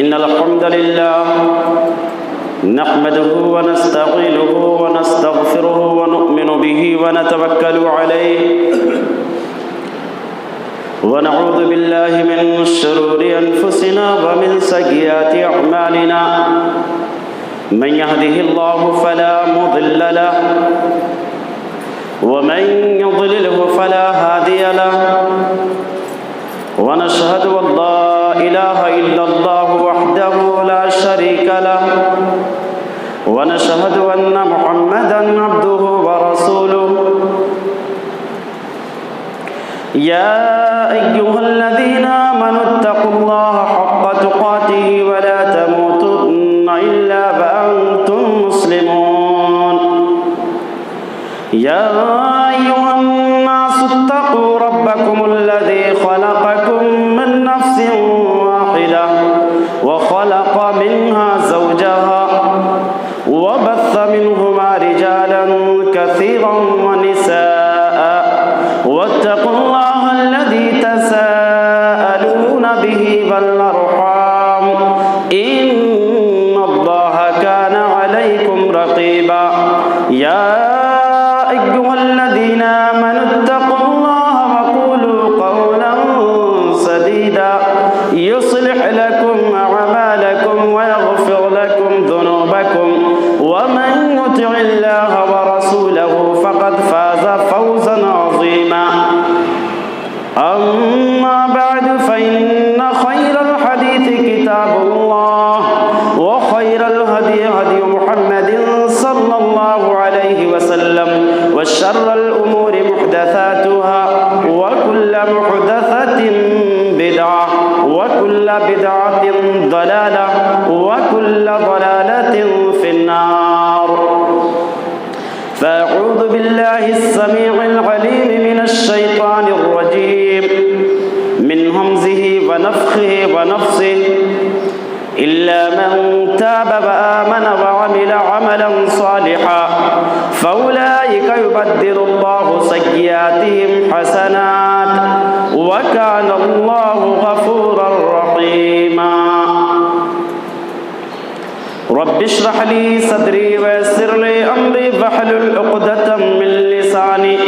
إن الحمد لله نحمده ونستعينه ونستغفره ونؤمن به ونتوكل عليه ونعوذ بالله من شرور أنفسنا ومن سيئات أعمالنا من يهده الله فلا مضل له ومن يضلله فلا هادي له ونشهد أن لا إله إلا الله وحده لا شريك له ونشهد أن محمدًا عبده ورسوله يا أيها الذين آمنوا اتقوا الله حق تقاته ولا تموتن إلا وأنتم مسلمون يا أيها الناس اتقوا ربكم الذي خلقكم من نفس واحدة وخلق منها زوجها وبث منهما رجالا كثيرا ونساء واتقوا الله الذي تساءلون به والأرحام إن الله كان عليكم رقيبا يا أيها الذين آمنوا اتقوا الله وقولوا قولا سديدا يصلح لكم أعمالكم ويغفر لكم ذنوبكم ومن يطع الله ورسوله فقد فاز فوزا عظيما أما بعد فإن خير الحديث كتاب الله وخير الهدي هدي محمد صلى الله عليه وسلم وشر الأمور محدثاتها وكل محدثة بدعة وكل بدعة ضلالة وكل ضلالة في النار فأعوذ بالله السميع العليم من الشيطان الرجيم من همزه ونفخه ونفسه إلا من تاب وآمن وعمل عملا صالحا فأولئك يبدل الله سيئاتهم حسنات وكان الله غفورا رحيما رب اشرح لي صدري ويسر لي أمري واحلل عقدة من لساني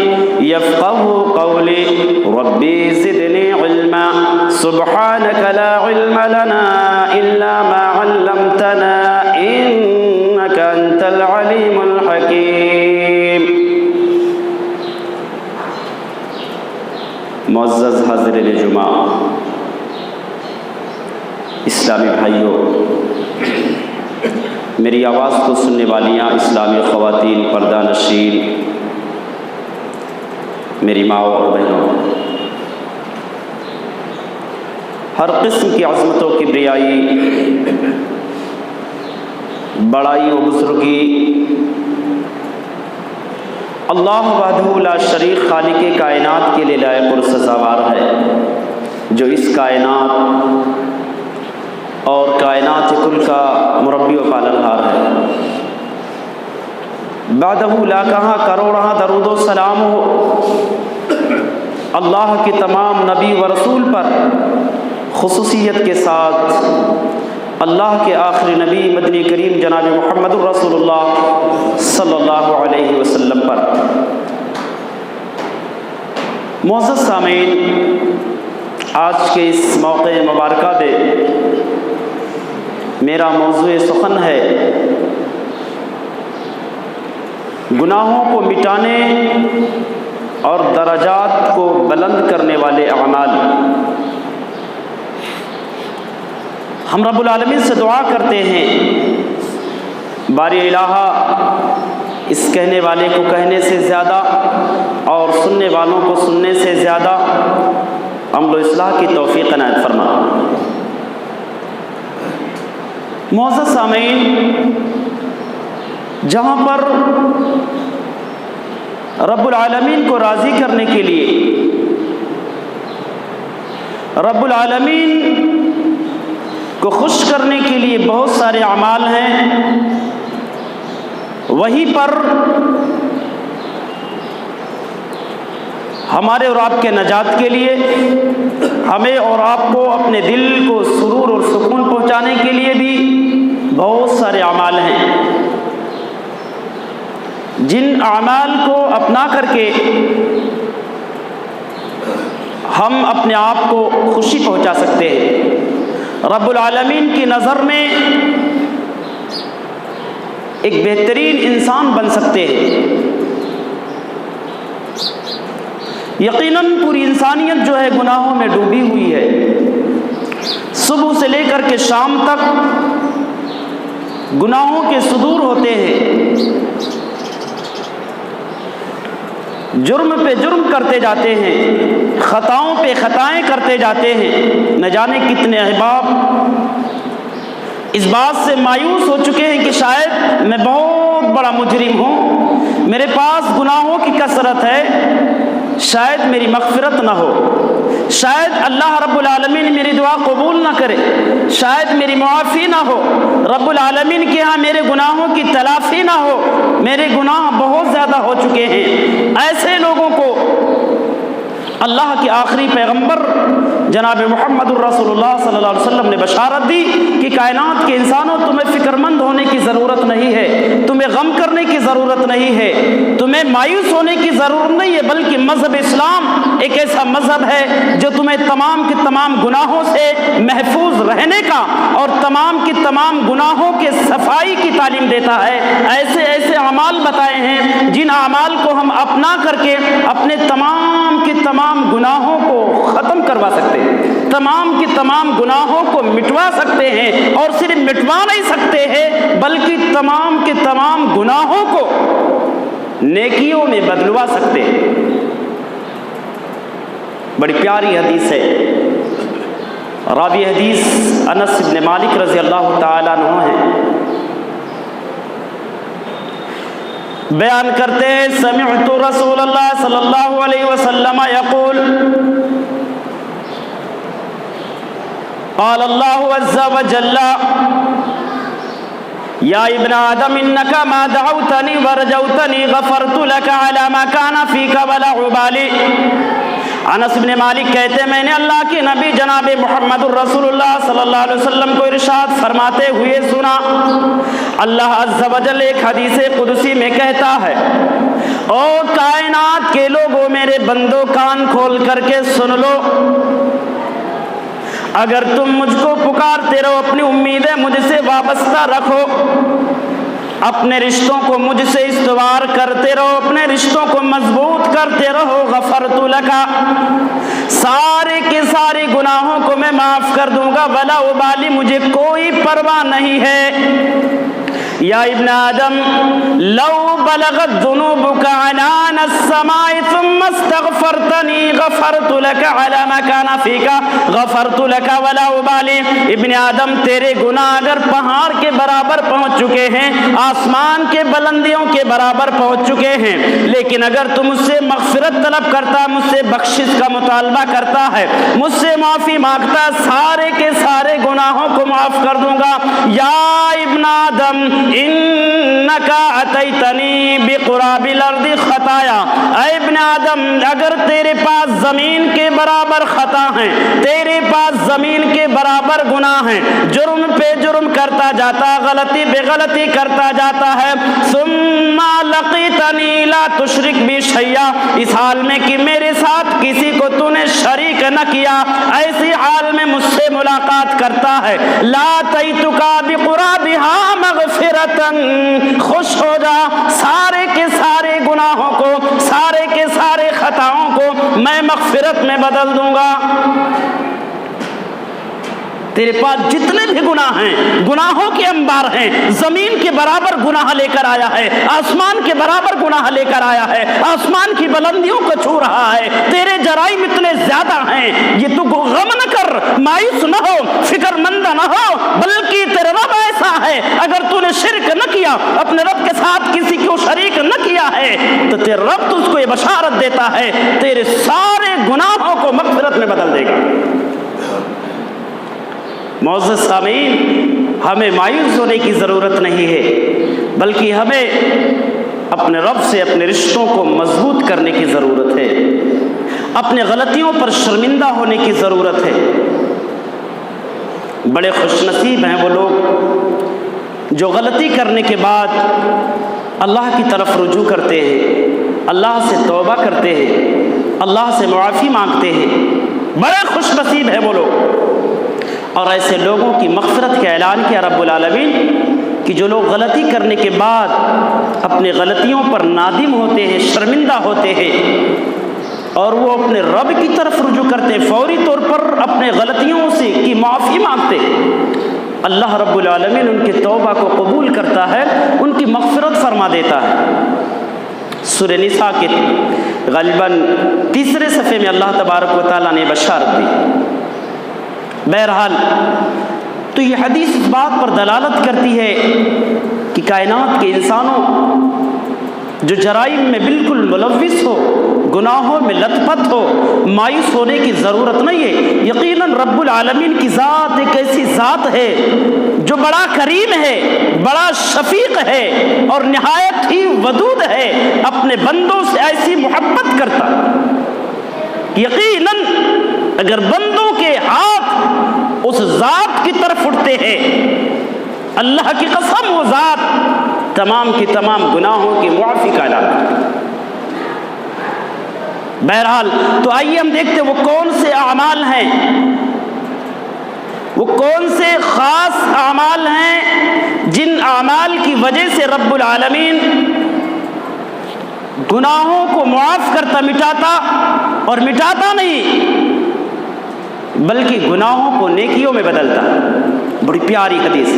يفقهوا قولي ربي زدني علما سبحانك لا علم لنا إلا ما علمتنا إنك أنت العليم الحكيم معزز حاضرین جمعہ، اسلامی بھائیوں، میری آواز کو سننے والیاں اسلامی خواتین، پردہ نشین، میری ماں اور بہنوں، ہر قسم کی عظمت و کبریائی، بڑائی و بزرگی اللہ وحدہ لا شریک خالق کائنات کے لیے لائق اور سزاوار ہے، جو اس کائنات اور کائنات کل کا مربی و پالنہار ہے۔ بعدہ لا کہاں کروڑاں درود و سلام ہو اللہ کے تمام نبی و رسول پر، خصوصیت کے ساتھ اللہ کے آخری نبی مدنی کریم جناب محمد الرسول اللہ صلی اللہ علیہ وسلم پر۔ معزز سامعین، آج کے اس موقع مبارکہ میں میرا موضوع سخن ہے گناہوں کو مٹانے اور درجات کو بلند کرنے والے اعمال۔ ہم رب العالمین سے دعا کرتے ہیں، باری الہا اس کہنے والے کو کہنے سے زیادہ اور سننے والوں کو سننے سے زیادہ عمل و اصلاح کی توفیق عنایت فرما۔ معزز سامعین، جہاں پر رب العالمین کو راضی کرنے کے لیے، رب العالمین کو خوش کرنے کے لیے بہت سارے اعمال ہیں، وہیں پر ہمارے اور آپ کے نجات کے لیے ہمیں اور آپ کو اپنے دل کو سرور اور سکون پہنچانے پہنچانے کے لیے بھی بہت سارے اعمال ہیں، جن اعمال کو اپنا کر کے ہم اپنے آپ کو خوشی پہنچا سکتے ہیں، رب العالمین کی نظر میں ایک بہترین انسان بن سکتے ہیں۔ یقیناً پوری انسانیت جو ہے گناہوں میں ڈوبی ہوئی ہے، صبح سے لے کر کے شام تک گناہوں کے صدور ہوتے ہیں، جرم پہ جرم کرتے جاتے ہیں، خطاؤں پہ خطائیں کرتے جاتے ہیں۔ نہ جانے کتنے احباب اس بات سے مایوس ہو چکے ہیں کہ شاید میں بہت بڑا مجرم ہوں، میرے پاس گناہوں کی کثرت ہے، شاید میری مغفرت نہ ہو، شاید اللہ رب العالمین میری دعا قبول نہ کرے، شاید میری معافی نہ ہو، رب العالمین کے ہاں میرے گناہوں کی تلافی نہ ہو، میرے گناہ بہت زیادہ ہو چکے ہیں۔ ایسے لوگوں کو اللہ کے آخری پیغمبر جناب محمد الرسول اللہ صلی اللہ علیہ وسلم نے بشارت دی کہ کائنات کے انسانوں، تمہیں فکر مند ہونے کی ضرورت نہیں ہے، تمہیں غم کرنے کی ضرورت نہیں ہے، تمہیں مایوس ہونے کی ضرورت نہیں ہے، بلکہ مذہب اسلام ایک ایسا مذہب ہے جو تمہیں تمام کے تمام گناہوں سے محفوظ رہنے کا اور تمام کی تمام گناہوں کے صفائی کی تعلیم دیتا ہے۔ ایسے ایسے اعمال بتائے ہیں جن اعمال کو ہم اپنا کر کے اپنے تمام کے تمام گناہوں کو ختم کروا سکتے ہیں، تمام کی تمام گناہوں کو مٹوا سکتے ہیں، اور صرف مٹوا نہیں سکتے ہیں بلکہ تمام کے تمام گناہوں کو نیکیوں میں بدلوا سکتے ہیں۔ بڑی پیاری حدیث ہے، راوی حدیث انس بن مالک رضی اللہ تعالیٰ عنہ ہیں، بیان کرتے ہیں سمعت رسول اللہ صلی اللہ علیہ وسلم یقول قال اللہ عز وجل یا ابن آدم انک ما دعوتنی ورجوتنی غفرت لک علی ما کان فیک ولا ابالی۔ انس بن مالک کہتے ہیں میں نے اللہ کے نبی جناب محمد الرسول اللہ صلی اللہ علیہ وسلم کو ارشاد فرماتے ہوئے سنا، اللہ عز و جل ایک حدیث قدسی میں کہتا ہے، او کائنات کے لوگوں میرے بندو کان کھول کر کے سن لو، اگر تم مجھ کو پکارتے رہو، اپنی امیدیں مجھ سے وابستہ رکھو، اپنے رشتوں کو مجھ سے استوار کرتے رہو، اپنے رشتوں کو مضبوط کرتے رہو، غفرت لکا، سارے کے سارے گناہوں کو میں معاف کر دوں گا، ولا ابالی، مجھے کوئی پرواہ نہیں ہے۔ یا ابن آدم لو بلغت ذنوبك عنان السماء ثم استغفرتنی غفرت لك على ما كان فيك غفرت لك ولا ابالی۔ ابن آدم تیرے گناہ اگر پہاڑ کے برابر پہنچ چکے ہیں، آسمان کے بلندیوں کے برابر پہنچ چکے ہیں، لیکن اگر تم مجھ سے مغفرت طلب کرتا، مجھ سے بخشش کا مطالبہ کرتا ہے، مجھ سے معافی مانگتا، سارے کے سارے گناہوں کو معاف کر دوں گا۔ یا ابن آدم انکا اتیتنی بقراب الارض خطایا، اے ابن آدم اگر تیرے پاس زمین کے برابر خطا ہیں، تیرے پاس زمین کے برابر گناہ ہیں، جرم پہ جرم کرتا جاتا، غلطی بے غلطی کرتا جاتا ہے، ثم لقیتنی لا تشرک بی شیئا، اس حال میں کہ میرے ساتھ کسی کو تو نے شریک نہ کیا، ایسی حال میں مجھ سے ملاقات کرتا ہے، لا تیتکا بقرابہا مغفرتاً، خوش ہو جا، سارے کے سارے گناہوں کو، سارے کے سارے خطاؤں کو میں مغفرت میں بدل دوں گا۔ تیرے پاس جتنے بھی گناہ ہیں، گناہوں کے انبار ہیں، زمین کے برابر گناہ لے کر آیا ہے، آسمان کے برابر گناہ لے کر آیا ہے، آسمان کی بلندیوں کو چھو رہا ہے، تیرے جرائم اتنے زیادہ ہیں، یہ تو غم نہ کر، مایوس نہ ہو، فکر مند نہ ہو، بلکہ تیرا رب ایسا ہے، اگر تو نے شرک نہ کیا، اپنے رب کے ساتھ کسی کو شریک نہ کیا ہے، تو تیرا رب تو اس کو یہ بشارت دیتا ہے تیرے سارے گناہوں کو مغفرت میں بدل دے گا۔ معزز سامعین، ہمیں مایوس ہونے کی ضرورت نہیں ہے، بلکہ ہمیں اپنے رب سے اپنے رشتوں کو مضبوط کرنے کی ضرورت ہے، اپنے غلطیوں پر شرمندہ ہونے کی ضرورت ہے۔ بڑے خوش نصیب ہیں وہ لوگ جو غلطی کرنے کے بعد اللہ کی طرف رجوع کرتے ہیں، اللہ سے توبہ کرتے ہیں، اللہ سے معافی مانگتے ہیں۔ بڑے خوش نصیب ہیں وہ لوگ۔ اور ایسے لوگوں کی مغفرت کا اعلان کیا رب العالمین کہ جو لوگ غلطی کرنے کے بعد اپنے غلطیوں پر نادم ہوتے ہیں، شرمندہ ہوتے ہیں، اور وہ اپنے رب کی طرف رجوع کرتے ہیں، فوری طور پر اپنے غلطیوں سے کی معافی مانگتے ہیں، اللہ رب العالمین ان کی توبہ کو قبول کرتا ہے، ان کی مغفرت فرما دیتا ہے۔ سورہ نساء کے غالباً تیسرے صفحے میں اللہ تبارک و تعالیٰ نے بشارت دی۔ بہرحال تو یہ حدیث اس بات پر دلالت کرتی ہے کہ کائنات کے انسانوں جو جرائم میں بالکل ملوث ہو، گناہوں میں لت پت ہو، مایوس ہونے کی ضرورت نہیں ہے۔ یقیناً رب العالمین کی ذات ایک ایسی ذات ہے جو بڑا کریم ہے، بڑا شفیق ہے اور نہایت ہی ودود ہے، اپنے بندوں سے ایسی محبت کرتا۔ یقیناً اگر بندوں کے ہاتھ اس ذات کی طرف اٹھتے ہیں، اللہ کی قسم وہ ذات تمام کی تمام گناہوں کی معافی کا اعلان کرتی ہے۔ بہرحال تو آئیے ہم دیکھتے ہیں وہ کون سے اعمال ہیں، وہ کون سے خاص اعمال ہیں جن اعمال کی وجہ سے رب العالمین گناہوں کو معاف کرتا، مٹاتا، اور مٹاتا نہیں بلکہ گناہوں کو نیکیوں میں بدلتا۔ بڑی پیاری حدیث۔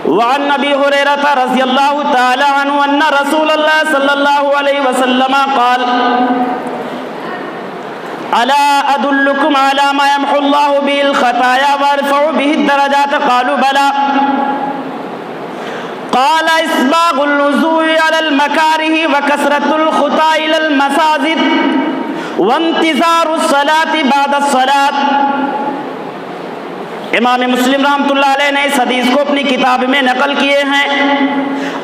وعن ابی ہریرہ رضی اللہ تعالی عنہ ان رسول اللہ صلی اللہ علیہ وسلم قال الا ادلکم علی ما یمحو اللہ به الخطایا ويرفع به الدرجات قالوا بلى قال اسباغ الوضوء على المكاره وكثرة الخطى الى المساجد وانتظار الصلاة بعد الصلاة۔ امام مسلم رحمۃ اللہ علیہ نے اس حدیث کو اپنی کتاب میں نقل کیے ہیں۔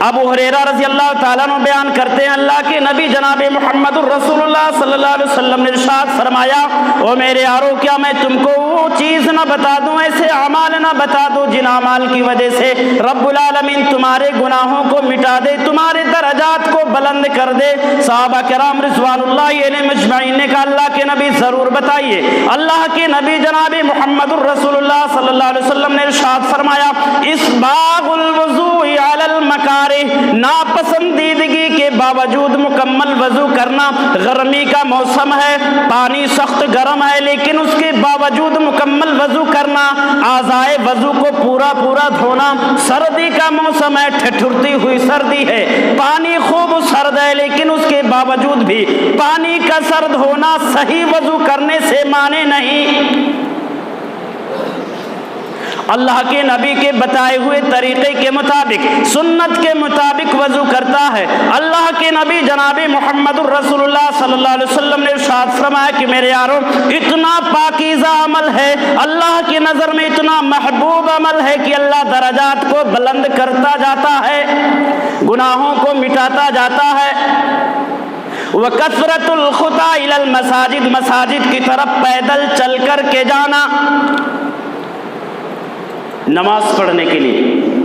ابو ہریرہ رضی اللہ تعالیٰ عنہ بیان کرتے ہیں اللہ کے نبی جناب محمد الرسول اللہ صلی اللہ علیہ وسلم نے ارشاد فرمایا، او میرے یارو کیا میں تم کو وہ چیز نہ بتا دوں، ایسے اعمال نہ بتا دوں جن اعمال کی وجہ سے رب العالمین تمہارے گناہوں کو مٹا دے، تمہارے درجات کو بلند کر دے۔ صحابہ کرام رضوان اللہ علیہم مجمعین نے کہا اللہ کے نبی ضرور بتائیے۔ اللہ کے نبی جناب محمد الرسول اللہ صلی اللہ علیہ وسلم نے ارشاد فرمایا اسباغ الوضوء علی المکارہ، ناپسندیدگی کے باوجود مکمل وضو کرنا۔ گرمی کا موسم ہے، پانی سخت گرم ہے، لیکن اس کے باوجود مکمل وضو کرنا، اعضائے وضو کو پورا پورا دھونا۔ سردی کا موسم ہے، ٹھٹھرتی ہوئی سردی ہے، پانی خوب سرد ہے، لیکن اس کے باوجود بھی پانی کا سرد ہونا صحیح وضو کرنے سے مانے نہیں۔ اللہ کے نبی کے بتائے ہوئے طریقے کے مطابق، سنت کے مطابق وضو کرتا ہے۔ اللہ کے نبی جناب محمد الرسول اللہ صلی اللہ علیہ وسلم نے ارشاد فرمایا کہ میرے یارو اتنا پاکیزہ عمل ہے، اللہ کی نظر میں اتنا محبوب عمل ہے کہ اللہ درجات کو بلند کرتا جاتا ہے، گناہوں کو مٹاتا جاتا ہے۔ وَكَثْرَةُ الْخُطَىٰ إِلَى الْمَسَاجِدِ، مساجد کی طرف پیدل چل کر کے جانا نماز پڑھنے کے لیے۔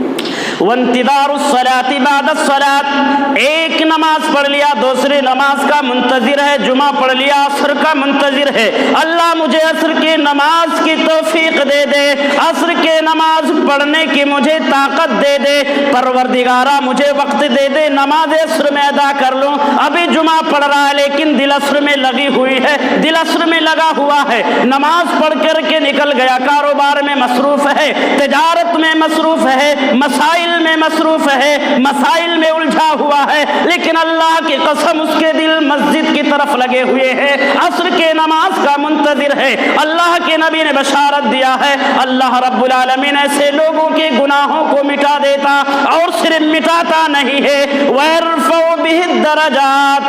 وانتظار الصلاة بعد الصلاة، ایک نماز پڑھ لیا دوسری نماز کا منتظر ہے، جمعہ پڑھ لیا عصر کا منتظر ہے، اللہ مجھے عصر کی نماز کی توفیق دے دے، عصر کے نماز پڑھنے کی مجھے طاقت دے دے، پروردگارہ مجھے وقت دے دے نماز عصر میں ادا کر لوں۔ ابھی جمعہ پڑھ رہا ہے لیکن دل عصر میں لگی ہوئی ہے، دل عصر میں لگا ہوا ہے، نماز پڑھ کر کے نکل گیا، کاروبار میں مصروف ہے، تجارت میں مصروف ہے، مسائل میں مصروف ہے، مسائل میں الجھا ہوا ہے، لیکن اللہ کی قسم اس کے دل مسجد کی طرف لگے ہوئے ہیں، عصر کے نماز کا منتظر ہے۔ اللہ کے نبی نے بشارت دیا ہے اللہ رب العالمین ایسے لوگوں کے گناہوں کو مٹا دیتا، اور صرف مٹاتا نہیں ہے وَيَرْفَعُ بِهِ الدَّرَجَاتِ،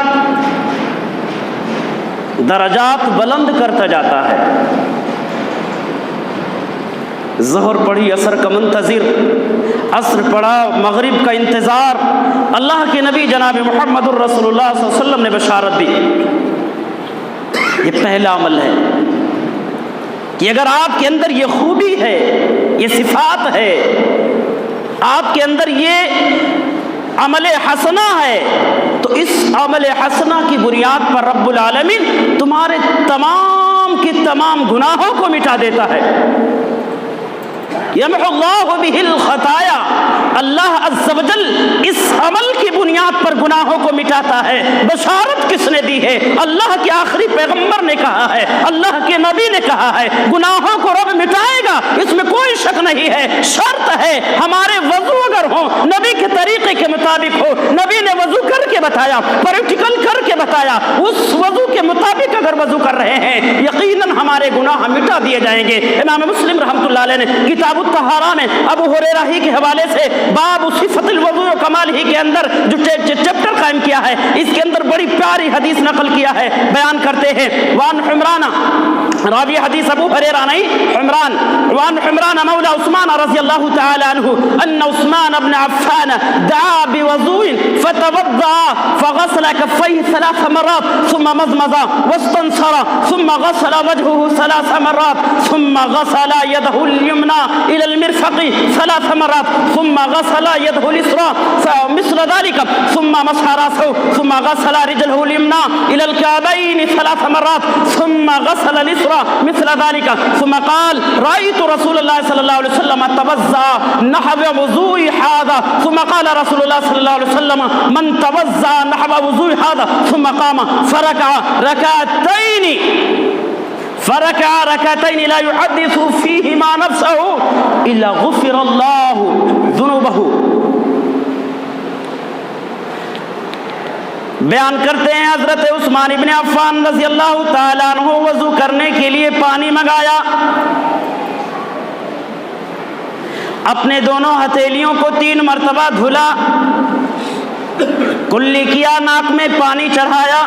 درجات بلند کرتا جاتا ہے۔ ظہر پڑھی عصر کا منتظر، عصر پڑھا مغرب کا انتظار، اللہ کے نبی جناب محمد الرسول اللہ صلی اللہ علیہ وسلم نے بشارت دی۔ یہ پہلا عمل ہے۔ کہ اگر آپ کے اندر یہ خوبی ہے، یہ صفات ہے، آپ کے اندر یہ عمل حسنہ ہے، تو اس عمل حسنہ کی بنیاد پر رب العالمین تمہارے تمام کے تمام گناہوں کو مٹا دیتا ہے۔ یمحو اللہ بہ الخطایا، اللہ عز و جل اس عمل کی بنیاد پر گناہوں کو مٹاتا ہے۔ بشارت کس نے دی ہے؟ اللہ کے آخری پیغمبر نے کہا ہے، اللہ کے نبی نے کہا ہے، گناہوں کو رب مٹائے گا، اس میں کوئی شک نہیں ہے۔ شرط ہے ہمارے وضو اگر ہوں، نبی کے طریقے کے مطابق ہو، نبی نے وضو کر کے بتایا، پریکٹیکل کر کے بتایا، اس وضو کے مطابق اگر وضو کر رہے ہیں، یقیناً ہمارے گناہ مٹا دیے جائیں گے۔ امام مسلم رحمۃ اللہ علیہ نے کتاب الطہارہ میں ابو ہریرہ ہی کے حوالے سے باب صفت الوضو و کمال ہی کے اندر جو چیپٹر قائم کیا ہے، اس کے اندر بڑی پیاری حدیث نقل کیا ہے، بیان کرتے ہیں وان حمران، راوی حدیث ابو ہریرہ نہیں، حمران، وان حمران مولا عثمان رضی اللہ تعالی عنہ ان عثمان بن عفان دعا بوضوء فتوضا فغسل كفيه 3 مرات ثم مضمض واستنصر ثم غسل وجهه 3 مرات ثم غسل يده اليمنى الى المرفق 3 مرات ثم غسل يده اليسرى مثل ذلك ثم مسح راسه ثم غسل رجله اليمنى الى الكعبين 3 مرات ثم غسل اليسرى مثل ذلك ثم قال رايت رسول الله صلى الله عليه وسلم توضا نحو وضوء هذا ثم قال رسول الله صلى الله عليه وسلم من توضا نحو وضوء هذا ثم قام فركع ركعتين لا يحدث فيهما نفسه الا غفر الله ذنوبه۔ بیان کرتے ہیں حضرت عثمان ابن عفان رضی اللہ تعالیٰ عنہ وضو کرنے کے لیے پانی منگایا، اپنے دونوں ہتھیلیوں کو 3 مرتبہ دھلا، کلی کیا، ناک میں پانی چڑھایا،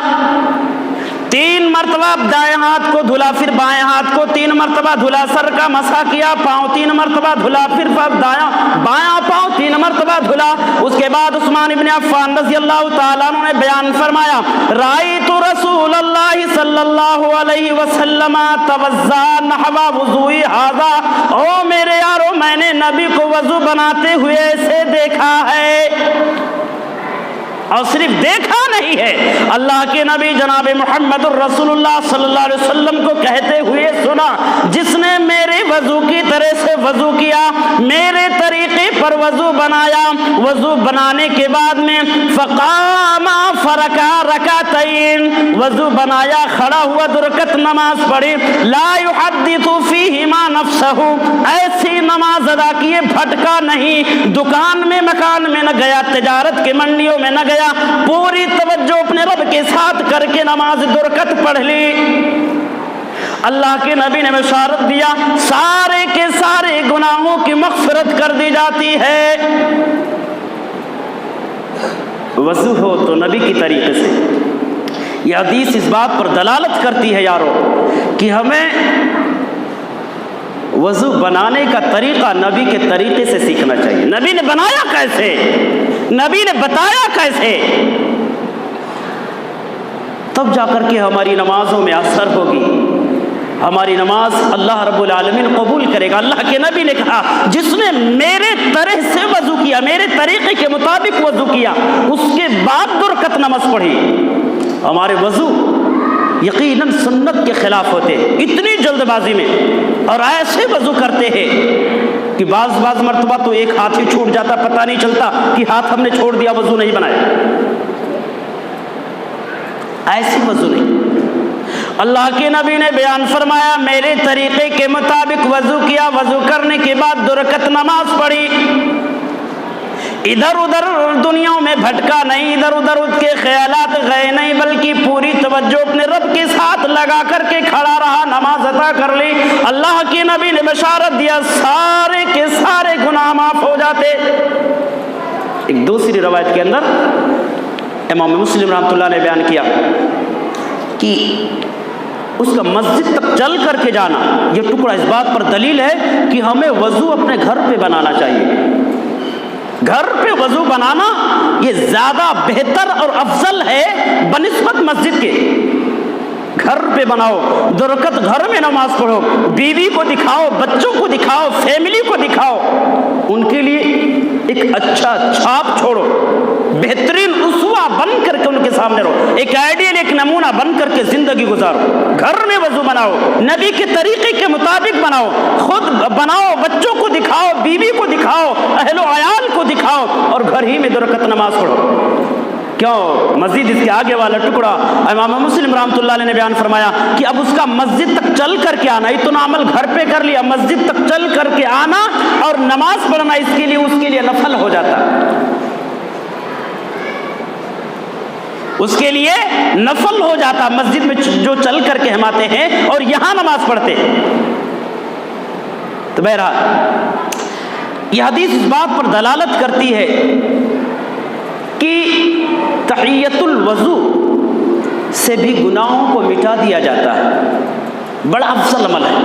3 مرتبہ دائیں ہاتھ کو دھلا، پھر بائیں ہاتھ کو 3 مرتبہ دھلا، سر کا مسح کیا، پاؤں 3 مرتبہ دھلا، پھر بایاں پاؤں 3 مرتبہ دھلا۔ اس کے بعد عثمان ابن عفان رضی اللہ تعالیٰ عنہ نے بیان فرمایا رأیت رسول اللہ صلی اللہ علیہ وسلم توضا نحو وضوء ھذا، او میرے یارو میں نے نبی کو وضو بناتے ہوئے ایسے دیکھا ہے، اور صرف دیکھا نہیں ہے، اللہ کے نبی جناب محمد الرسول اللہ صلی اللہ علیہ وسلم کو کہتے ہوئے سنا، جس نے میرے وضو کی طرح سے وضو کیا، میرے طریقے پر وضو بنایا، وضو بنانے کے بعد میں فقام فرکع رکعتین، وضو بنایا، کھڑا ہوا 2 رکعت نماز پڑھی، لا یحدث فیہما نفسہ، ایسی نماز ادا کیے بھٹکا نہیں، دکان میں مکان میں نہ گیا، تجارت کے منڈیوں میں نہ گیا، پوری توجہ اپنے رب کے ساتھ کر کے نماز 2 رکعت پڑھ لی۔ اللہ کے نبی نے بشارت دیا سارے کے سارے گناہوں کی مغفرت کر دی جاتی ہے۔ وضو ہو تو نبی کی طریقے سے، یہ حدیث اس بات پر دلالت کرتی ہے یارو کہ ہمیں وضو بنانے کا طریقہ نبی کے طریقے سے سیکھنا چاہیے۔ نبی نے بنایا کیسے، نبی نے بتایا کیسے، تب جا کر کے ہماری نمازوں میں اثر ہوگی، ہماری نماز اللہ رب العالمین قبول کرے گا۔ اللہ کے نبی نے کہا جس نے میرے طرح سے وضو کیا، میرے طریقے کے مطابق وضو کیا، اس کے بعد 2 رکعت نماز پڑھی، ہمارے وضو یقیناً سنت کے خلاف ہوتے، اتنی جلد بازی میں، اور ایسے وضو کرتے ہیں کہ بعض مرتبہ تو ایک ہاتھ ہی چھوٹ جاتا، پتہ نہیں چلتا کہ ہاتھ ہم نے چھوڑ دیا، وضو نہیں بنایا، ایسی وضو نہیں۔ اللہ کے نبی نے بیان فرمایا میرے طریقے کے مطابق وضو کیا، وضو کرنے کے بعد 2 رکعت نماز پڑھی، ادھر ادھر دنیا میں بھٹکا نہیں، ادھر ادھر کے خیالات گئے نہیں، بلکہ پوری توجہ اپنے رب کے ساتھ لگا کر کے کھڑا رہا، نماز ادا کر لی۔ اللہ کے نبی نے بشارت دیا سارے کے سارے گناہ معاف ہو جاتے۔ ایک دوسری روایت کے اندر امام مسلم رحمۃ اللہ نے بیان کیا کہ اس کا مسجد تک چل کر کے جانا، یہ ٹکڑا اس بات پر دلیل ہے کہ ہمیں وضو اپنے گھر پہ بنانا چاہیے۔ گھر پہ وضو بنانا یہ زیادہ بہتر اور افضل ہے بنسبت مسجد کے۔ گھر پہ بناؤ، 2 رکعت گھر میں نماز پڑھو، بیوی کو دکھاؤ، بچوں کو دکھاؤ، فیملی کو دکھاؤ، ان کے لیے ایک اچھا چھاپ چھوڑو، بہترین اسوہ بن کر کے ان کے سامنے رہو، ایک آئیڈیل، ایک نمونہ بن کر کے زندگی گزارو۔ گھر میں وضو بناؤ، نبی کے طریقے کے مطابق بناؤ، خود بناؤ، بچوں کو دکھاؤ، بیوی کو دکھاؤ، اہل و عیال کو دکھاؤ، اور گھر ہی میں 2 رکعت نماز پڑھو۔ کیوں؟ مزید اس کے آگے والا ٹکڑا امام مسلم رحمۃ اللہ علیہ نے بیان فرمایا کہ اب اس کا مسجد تک چل کر کے آنا، اتنا عمل گھر پہ کر لیا، مسجد تک چل کر کے آنا اور نماز پڑھنا اس کے لیے نفل ہو جاتا، اس کے لیے نفل ہو جاتا، مسجد میں جو چل کر کے ہم آتے ہیں اور یہاں نماز پڑھتے ہیں۔ تو بہرحال یہ حدیث اس بات پر دلالت کرتی ہے کہ تحیۃ الوضو سے بھی گناہوں کو مٹا دیا جاتا ہے، بڑا افضل عمل ہے۔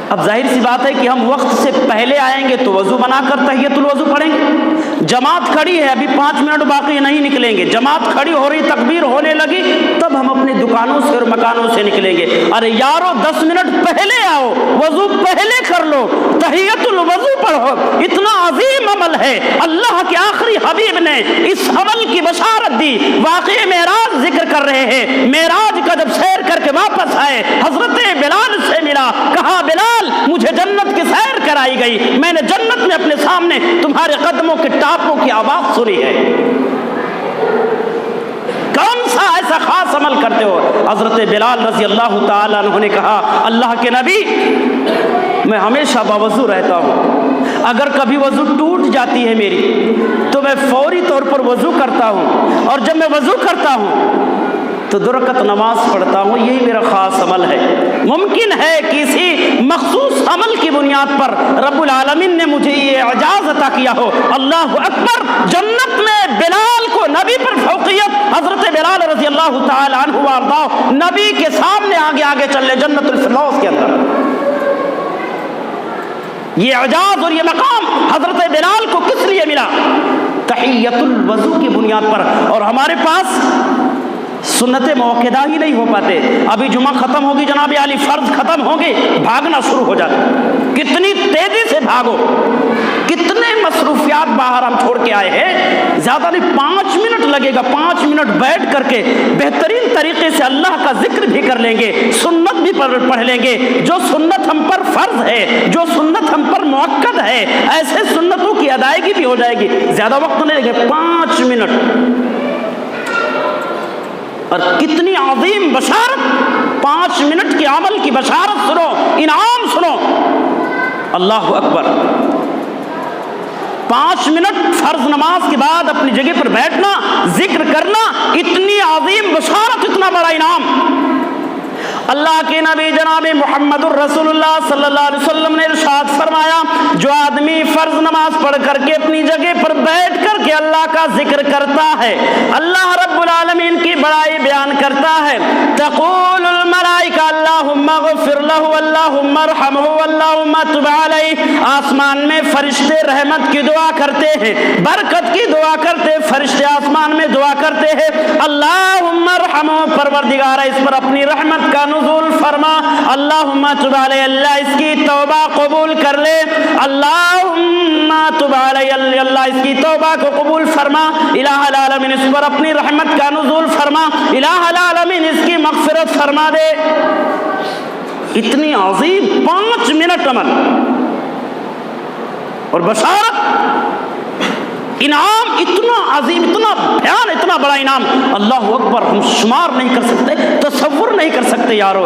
اب ظاہر سی بات ہے کہ ہم وقت سے پہلے آئیں گے تو وضو بنا کر تحیۃ الوضو پڑھیں گے، جماعت کھڑی ہے ابھی 5 منٹ باقی نہیں نکلیں گے، جماعت کھڑی ہو رہی، تکبیر ہونے لگی، تب ہم اپنی دکانوں سے اور مکانوں سے نکلیں گے۔ ارے یارو 10 منٹ پہلے آؤ، وضو پہلے کر لو، تحیۃ الوضو پڑھو، اتنا عظیم عمل ہے۔ اللہ کے آخری حبیب نے اس عمل کی بشارت دی، واقعہ معراج ذکر کر رہے ہیں، معراج کا جب سیر کر کے واپس آئے، حضرت بلال سے ملا، کہا بلال مجھے جنت کی سیر کرائی گئی، میں نے جنت میں اپنے سامنے تمہارے قدموں کے ٹاپوں کی آواز سنی ہے۔ کون سا ایسا خاص عمل کرتے ہو؟ حضرت بلال رضی اللہ تعالیٰ عنہ نے کہا اللہ کے نبی میں ہمیشہ باوضو رہتا ہوں، اگر کبھی وضو ٹوٹ جاتی ہے میری تو میں فوری طور پر وضو کرتا ہوں، اور جب میں وضو کرتا ہوں تو 2 رکعت نماز پڑھتا ہوں، یہی میرا خاص عمل ہے۔ ممکن ہے کسی مخصوص عمل کی بنیاد پر رب العالمین نے مجھے یہ اعجاز عطا کیا ہو۔ اللہ اکبر! جنت میں بلال کو نبی پر فوقیت، حضرت بلال رضی اللہ تعالی عنہ وارضاہ نبی کے سامنے آگے آگے چل رہے جنت الفردوس کے اندر۔ یہ اعجاز اور یہ مقام حضرت بلال کو کس لیے ملا؟ تحیۃ الوضو کی بنیاد پر۔ اور ہمارے پاس سنت موقدہ ہی نہیں ہو پاتے، ابھی جمعہ ختم ہوگی جناب علی، فرض ختم ہوگی، بھاگنا شروع ہو جاتا، کتنی تیزی سے بھاگو، کتنے مصروفیات باہر ہم چھوڑ کے آئے ہیں، زیادہ نہیں 5 منٹ لگے گا، 5 منٹ بیٹھ کر کے بہترین طریقے سے اللہ کا ذکر بھی کر لیں گے، سنت بھی پڑھ لیں گے، جو سنت ہم پر فرض ہے، جو سنت ہم پر موقت ہے، ایسے سنتوں کی ادائیگی بھی ہو جائے گی، زیادہ وقت نہیں لگے، 5 منٹ۔ اور کتنی عظیم بشارت، 5 منٹ کے عمل کی بشارت سنو، انعام سنو، اللہ اکبر۔ 5 منٹ فرض نماز کے بعد اپنی جگہ پر بیٹھنا، ذکر کرنا، اتنی عظیم بشارت، اتنا بڑا انعام۔ اللہ کے نبی جناب محمد الرسول اللہ صلی اللہ علیہ وسلم نے ارشاد فرمایا، جو آدمی فرض نماز پڑھ کر کے اپنی جگہ پر بیٹھ کر کے اللہ کا ذکر کرتا ہے، اللہ رب العالمین کی بڑائی بیان کرتا ہے، تقول الملائکہ اللہم اغفر لہ اللہم ارحمہ اللہم تب علیہ، آسمان میں فرشتے رحمت کی دعا کرتے ہیں، برکت کی دعا کرتے، فرشتے آسمان میں دعا کرتے ہیں، اللہم ارحمہ، پروردگار اس پر اپنی رحمت کا نزول فرما، اللہم تب علیہ، اللہ اس کی توبہ قبول کر لے، اللہم تب علیہ، اللہ اس کی توبہ کو قبول فرما، الہ العالمین اس پر اپنی رحمت کا نزول فرما، الہ العالمین اس کی مغفرت فرما دے۔ اتنی عظیم 5 منٹ عمل اور بشارت، انعام اتنا عظیم، اتنا بیان، اتنا بڑا انعام، اللہ اکبر، ہم شمار نہیں کر سکتے، تصور نہیں کر سکتے یارو۔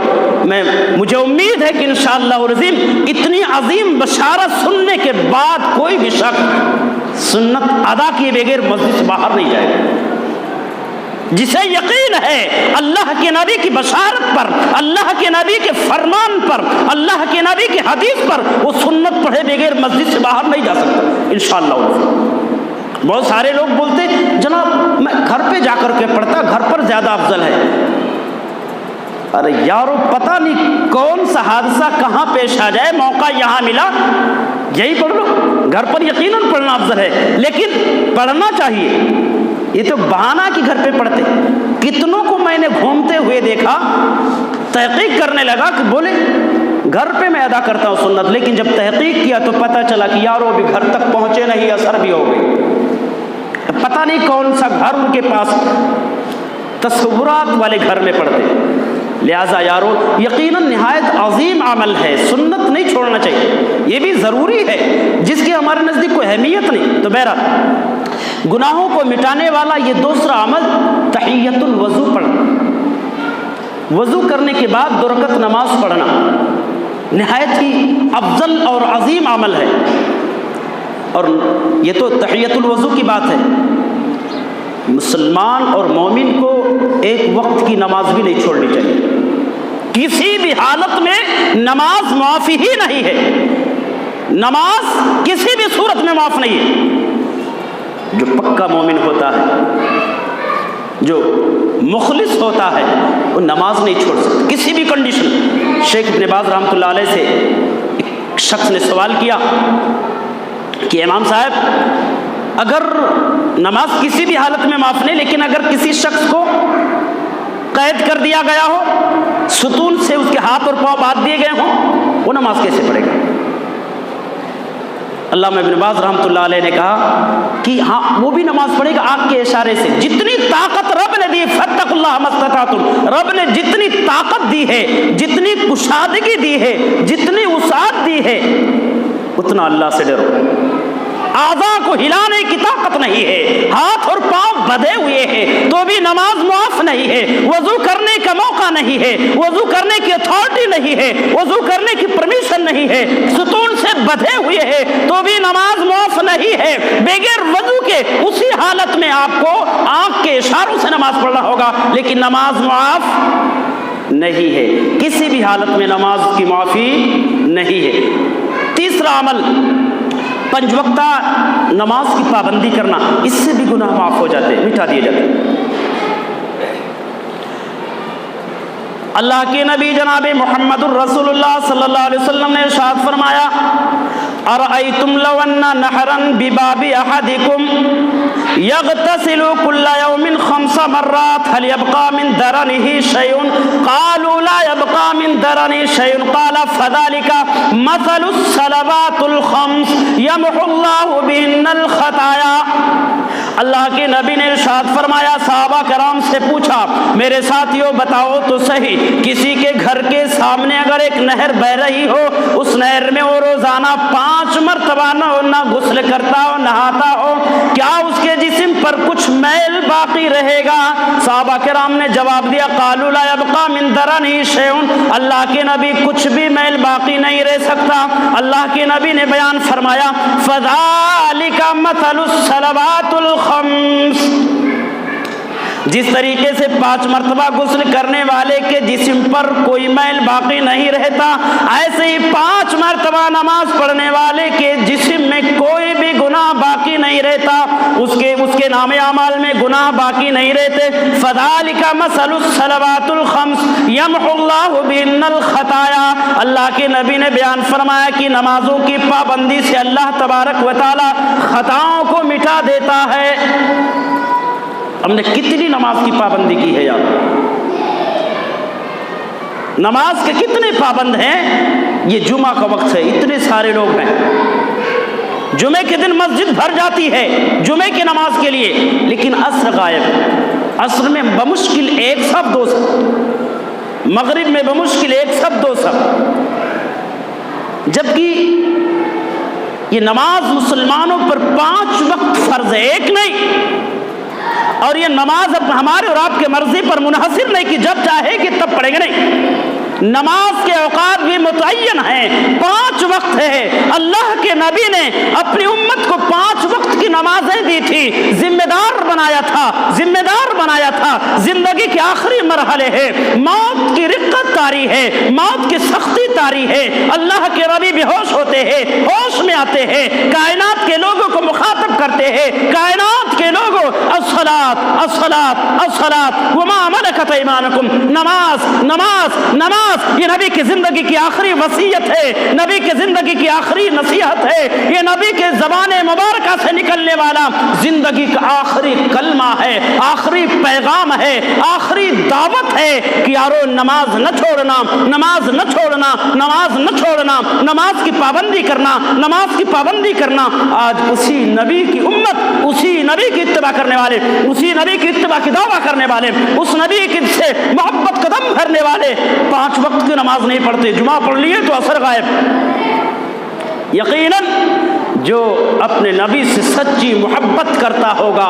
مجھے امید ہے کہ انشاءاللہ العظیم اتنی عظیم بشارت سننے کے بعد کوئی بھی شخص سنت ادا کیے بغیر مسجد سے باہر نہیں جائے گا۔ جسے یقین ہے اللہ کے نبی کی بشارت پر، اللہ کے نبی کے فرمان پر، اللہ کے نبی کی حدیث پر، وہ سنت پڑھے بغیر مسجد سے باہر نہیں جا سکتا انشاءاللہ۔ بہت سارے لوگ بولتے جناب میں گھر پہ جا کر کے پڑھتا، گھر پر زیادہ افضل ہے۔ ارے یارو پتہ نہیں کون سا حادثہ کہاں پیش آ جائے، موقع یہاں ملا، یہی پڑھ لو۔ گھر پر یقیناً پڑھنا افضل ہے، لیکن پڑھنا چاہیے، یہ تو بہانہ کہ گھر پہ پڑھتے. کتنوں کو میں نے گھومتے ہوئے دیکھا, تحقیق کرنے لگا کہ بولے گھر پہ میں ادا کرتا ہوں سنت, لیکن جب تحقیق کیا تو پتہ چلا کہ یارو بھی گھر تک پہنچے نہیں, اثر بھی ہو گئی. پتہ نہیں کون سا گھر ان کے پاس تصورات والے گھر میں پڑھتے. لہٰذا یارو یقیناً نہایت عظیم عمل ہے, سنت نہیں چھوڑنا چاہیے, یہ بھی ضروری ہے جس کی ہمارے نزدیک کوئی اہمیت نہیں. تو بہرحال گناہوں کو مٹانے والا یہ دوسرا عمل تحیۃ الوضو پڑھنا. وضو کرنے کے بعد 2 رکعت نماز پڑھنا نہایت ہی افضل اور عظیم عمل ہے. اور یہ تو تحیۃ الوضو کی بات ہے. مسلمان اور مومن کو ایک وقت کی نماز بھی نہیں چھوڑنی چاہیے. کسی بھی حالت میں نماز معافی ہی نہیں ہے. نماز کسی بھی صورت میں معاف نہیں ہے. جو پکا مومن ہوتا ہے, جو مخلص ہوتا ہے, وہ نماز نہیں چھوڑ سکتا کسی بھی کنڈیشن. شیخ ابن باز رحمۃ اللہ علیہ سے ایک شخص نے سوال کیا کہ امام صاحب اگر نماز کسی بھی حالت میں معاف نہیں, لیکن اگر کسی شخص کو قید کر دیا گیا ہو, ستون سے اس کے ہاتھ اور پاؤں باندھ دیے گئے ہوں, وہ نماز کیسے پڑھے گا؟ علامہ ابن باز رحمۃ اللہ علیہ نے کہا کہ ہاں وہ بھی نماز پڑھے گا آنکھ کے اشارے سے. جتنی طاقت رب نے دی, فاتقوا اللہ ما استطعتم, رب نے جتنی طاقت دی ہے, جتنی کشادگی دی ہے, جتنی وسعت دی ہے, اتنا اللہ سے ڈرو. اعضاء کو ہلانے کی طاقت نہیں ہے, ہاتھ اور پاؤں بدے ہوئے ہیں تو بھی نماز معاف نہیں ہے. وضو کرنے کا موقع نہیں ہے, وضو کرنے کی اتھارٹی نہیں ہے, وضو کرنے کی پرمیشن نہیں ہے, ستون سے بدھے ہوئے ہیں تو بھی نماز معاف نہیں ہے. بغیر وضو کے اسی حالت میں آپ کو آنکھ کے اشاروں سے نماز پڑھنا ہوگا, لیکن نماز معاف نہیں ہے. کسی بھی حالت میں نماز کی معافی نہیں ہے. تیسرا عمل 5 وقتہ نماز کی پابندی کرنا. اس سے بھی گناہ معاف ہو جاتے, مٹا دیے جاتے. اللہ کے نبی جناب محمد الرسول اللہ صلی اللہ علیہ وسلم نے ارشاد فرمایا, ارأیتم لو ان نہرا بباب احدکم یغتسل کل یوم 5 مرات هل يبقى من درنه شیء قالوا لا يبقى من درنه شیء قال فذلك مثل الصلوات الخمس يمحو الله بهن الخطايا. اللہ کے نبی نے ارشاد فرمایا, صحابہ کرام سے پوچھا میرے ساتھیوں بتاؤ تو صحیح, کسی کے گھر کے سامنے اگر ایک نہر بہ رہی ہو, اس نہر میں وہ روزانہ 5 مرتبہ نہ غسل کرتا ہو, نہاتا ہو, کیا اس کے جسم پر کچھ میل باقی رہے گا؟ صحابہ کرام نے جواب دیا, قالوا لا يبقى من درنه شيء, اللہ کے نبی کچھ بھی میل باقی نہیں رہ سکتا. اللہ کے نبی نے بیان فرمایا, فذلك مثل الصلوات الخمس, جس طریقے سے 5 مرتبہ غسل کرنے والے کے جسم پر کوئی میل باقی نہیں رہتا, ایسے ہی 5 مرتبہ نماز پڑھنے والے کے جسم میں کوئی بھی گناہ باقی نہیں رہتا, اس کے نام اعمال میں گناہ باقی نہیں رہتے. فذلك مثل الصلوات الخمس يمحو الله بهن الخطايا. اللہ کے نبی نے بیان فرمایا کہ نمازوں کی پابندی سے اللہ تبارک و تعالی خطاؤں کو مٹا دیتا ہے. ہم نے کتنی نماز کی پابندی کی ہے یار, نماز کے کتنے پابند ہیں. یہ جمعہ کا وقت ہے, اتنے سارے لوگ ہیں, جمعے کے دن مسجد بھر جاتی ہے جمعے کی نماز کے لیے, لیکن عصر غائب. عصر میں بمشکل 1 صف 2 صف, مغرب میں بمشکل 1 صف 2 صف, جبکہ یہ نماز مسلمانوں پر 5 وقت فرض ہے, ایک نہیں. اور یہ نماز اب ہمارے اور آپ کے مرضی پر منحصر نہیں کہ جب چاہے کہ تب پڑھیں گے, نہیں. نماز کے اوقات بھی متعین ہیں, 5 وقت ہے. اللہ کے نبی نے اپنی امت کو 5 وقت کی نمازیں دی تھی, ذمہ دار بنایا تھا. زندگی کے آخری مرحلے ہے, موت کی رقت طاری ہے, موت کی سختی طاری ہے. اللہ کے نبی بے ہوش ہوتے ہیں, ہوش میں آتے ہیں, کائنات کے لوگوں کو مخاطب کرتے ہیں, کائنات کے لوگوں الصلاۃ الصلاۃ الصلاۃ وما ملکت ایمانکم، نماز نماز نماز، یہ نبی کی زندگی کی آخری وصیت ہے، نبی کی زندگی کی آخری نصیحت ہے، یہ نبی کے زبان مبارکہ سے نکلنے والا زندگی کا آخری کلمہ ہے، آخری پیغام ہے، آخری دعوت ہے کہ یارو نماز نہ چھوڑنا، نماز نہ چھوڑنا، نماز نہ چھوڑنا، نماز کی پابندی کرنا، نماز کی پابندی کرنا۔ آج اسی نبی کی امت، اسی نبی کی اتباع کرنے والے، اسی نبی کی اتباع کی دعویٰ کرنے والے، اس نبی کی سے محبت قدم بھرنے والے 5 وقت کی نماز نہیں پڑھتے، جمعہ پڑھ لیے تو اثر غائب۔ یقیناً جو اپنے نبی سے سچی محبت کرتا ہوگا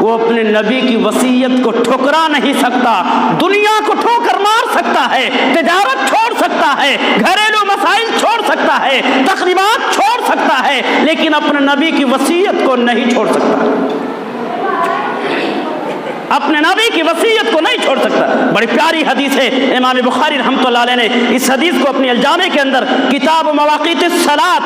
وہ اپنے نبی کی وصیت کو ٹھکرا نہیں سکتا، دنیا کو ٹھوکر مار سکتا ہے، تجارت چھوڑ سکتا ہے، گھریلو مسائل چھوڑ سکتا ہے، تقریبات چھوڑ سکتا ہے، لیکن اپنے نبی کی وصیت کو نہیں چھوڑ سکتا، اپنے نبی کی وصیت کو نہیں چھوڑ سکتا۔ بڑی پیاری حدیث ہے، امام بخاری رحمۃ اللہ علیہ نے اس حدیث کو اپنی الجامع کے اندر کتاب مواقیت الصلاۃ